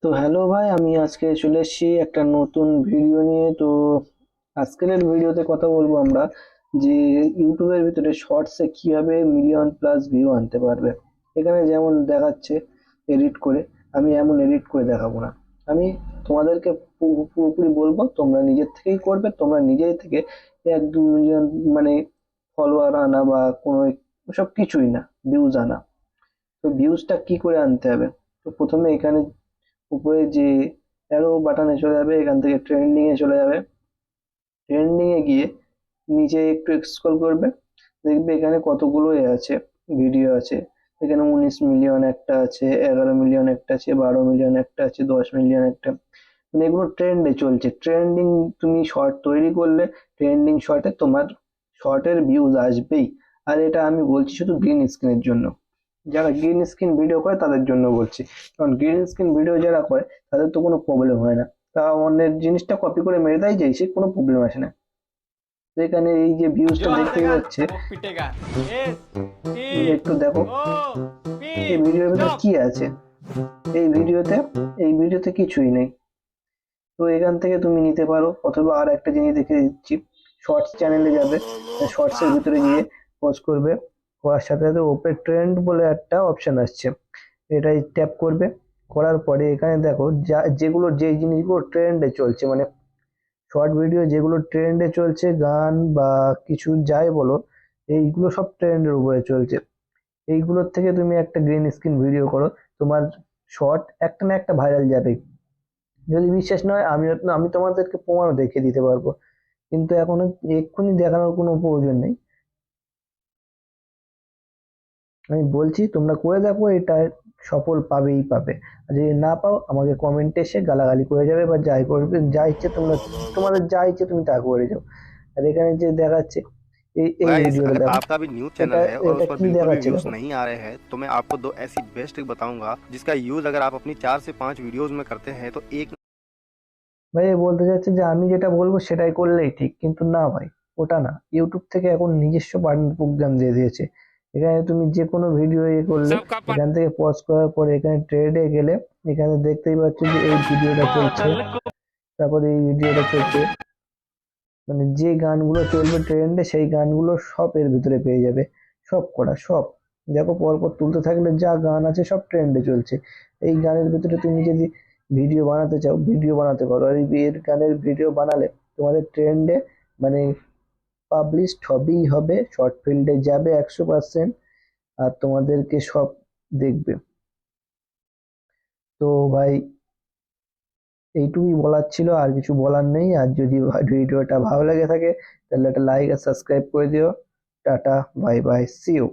তো হ্যালো ভাই, আমি আজকে চলে এসেছি একটা নতুন ভিডিও নিয়ে। তো আজকের ভিডিওতে কথা বলবো আমরা যে ইউটিউবের ভিতরে শর্টসে কিভাবে মিলিয়ন প্লাস ভিউ আনতে পারবে। এখানে যেমন দেখাচ্ছে এডিট করে, আমি এমন এডিট করে দেখাবো না। আমি তোমাদেরকে পুরোপুরি বলবো, তোমরা নিজের থেকেই করবে, তোমরা নিজেই থেকে 1-2 মিলিয়ন মানে ফলোয়ার আনা বা কোনো সব কিছুই না, ভিউজ আনা। তো ভিউজটা কি করে আনতে হবে? তো প্রথমে এখানে উপরে যে অ্যারো বাটনে চলে যাবে, এখান থেকে ট্রেন্ডিং এ চলে যাবে। ট্রেন্ডিং এ গিয়ে নিচে একটু স্ক্রল করবে, দেখবে এখানে কতগুলো আছে, ভিডিও আছে। এখানে 19 মিলিয়ন একটা আছে, 11 মিলিয়ন একটা আছে, 12 মিলিয়ন একটা আছে, 10 মিলিয়ন একটা। মানে এগুলো ট্রেন্ডে চলছে। ট্রেন্ডিং, তুমি শর্ট তৈরি করলে ট্রেন্ডিং শর্টে তোমার শর্টের ভিউজ আসবেই। আর এটা আমি বলছি শুধু গ্রিন স্ক্রিনের জন্য। যারা গ্রিন স্ক্রিন ভিডিও করে তাদের জন্য বলছি, কারণ গ্রিন স্ক্রিন ভিডিও যারা করে তাদের তো কোনো প্রবলেম হয় না, তারা অন্যের জিনিসটা কপি করে মেরে দেয়, যে সে কোনো প্রবলেম আসে না। তো এখানে এই যে ভিউজটা जो দেখতেই हंसेगा পাচ্ছে, वो पिटेगा। एस टी একটু দেখো ओ पी এই ভিডিওর ভিতরে स्टॉप। কি আছে। এই ভিডিওতে এই ভিডিওতে কিছুই নেই। তো এখান থেকে তুমি নিতে পারো, অথবা আর একটা জিনিস দেখে দিচ্ছি। শর্টস চ্যানেলে যাবে, শর্টস এর ভিতরে গিয়ে পজ করবে, করার সাথে সাথে ওপরে ট্রেন্ড বলে একটা অপশন আসছে, এটাই ট্যাপ করবে। করার পরে এখানে দেখো যেগুলো, যে জিনিসগুলো ট্রেন্ডে চলছে, মানে শর্ট ভিডিও যেগুলো ট্রেন্ডে চলছে, গান বা কিছু যাই বলো, এইগুলো সব ট্রেন্ডের উপরে চলছে। এইগুলোর থেকে তুমি একটা গ্রিন স্ক্রিন ভিডিও করো, তোমার শর্ট একটা না একটা ভাইরাল যাবে। যদি বিশ্বাস নয়, আমি তোমাদেরকে প্রমাণও দেখিয়ে দিতে পারবো, কিন্তু এখন এক্ষুনি দেখানোর কোনো প্রয়োজন নেই। আমি বলছি তোমরা করে দেখো, এটা সফল পাবেই পাবে। আর যদি না পাও, আমাকে কমেন্টে এসে গালাগালি করে যাবে বা যাই করবে, যা ইচ্ছে তোমরা, তোমাদের যা ইচ্ছে তুমি তা করে যাও। আর এখানে যে দেখাচ্ছে, এই এই गाइस ভিডিওটা अगर দেখো। आपका भी न्यूज़ এটা चैनल है और এটা उस पर কি बिल्कुल भी দেখাচ্ছে व्यूज़ দেখো। नहीं आ रहे हैं तो मैं आपको दो ऐसी बेस्ट ट्रिक बताऊंगा जिसका यूज़ अगर आप अपनी 4 से 5 वीडियोस में करते हैं तो एक ভাই এ বলতে চাচ্ছে যে আমি যেটা বলবো সেটাই করলেই ঠিক, কিন্তু না ভাই, ওটা না। ইউটিউব থেকে এখন নিজস্ব পার্টনার প্রোগ্রাম দিয়ে দিয়েছে। এখানে তুমি যে কোনো ভিডিও করলে, सबका এখান থেকে পজ করার পরে এখানে ট্রেডে গেলে, এখানে দেখতেই পাচ্ছ যে এই ভিডিওটা চলছে, बादल को তারপরে এই ভিডিওটা চলছে। মানে যে গানগুলো চলবে ট্রেন্ডে, সেই গানগুলো সব এর ভিতরে পেয়ে যাবে। সব করা সব, দেখো পরপর তুলতে থাকলে যা গান আছে সব ট্রেন্ডে চলছে। এই গানের ভিতরে তুমি যদি ভিডিও বানাতে চাও, ভিডিও বানাতে পারো। আর এই এর গানের ভিডিও বানালে তোমাদের ট্রেন্ডে মানে পাবলিশড হবেই হবে, শর্ট ফিল্ডে যাবে 100%। আর তোমাদেরকে সব দেখবে। তো ভাই, এইটুকুই বলার ছিল, আর কিছু বলার নেই। আর যদি ভিডিওটা ভালো লেগে থাকে তাহলে একটা লাইক আর সাবস্ক্রাইব করে দিও। Tata, bye bye, see you.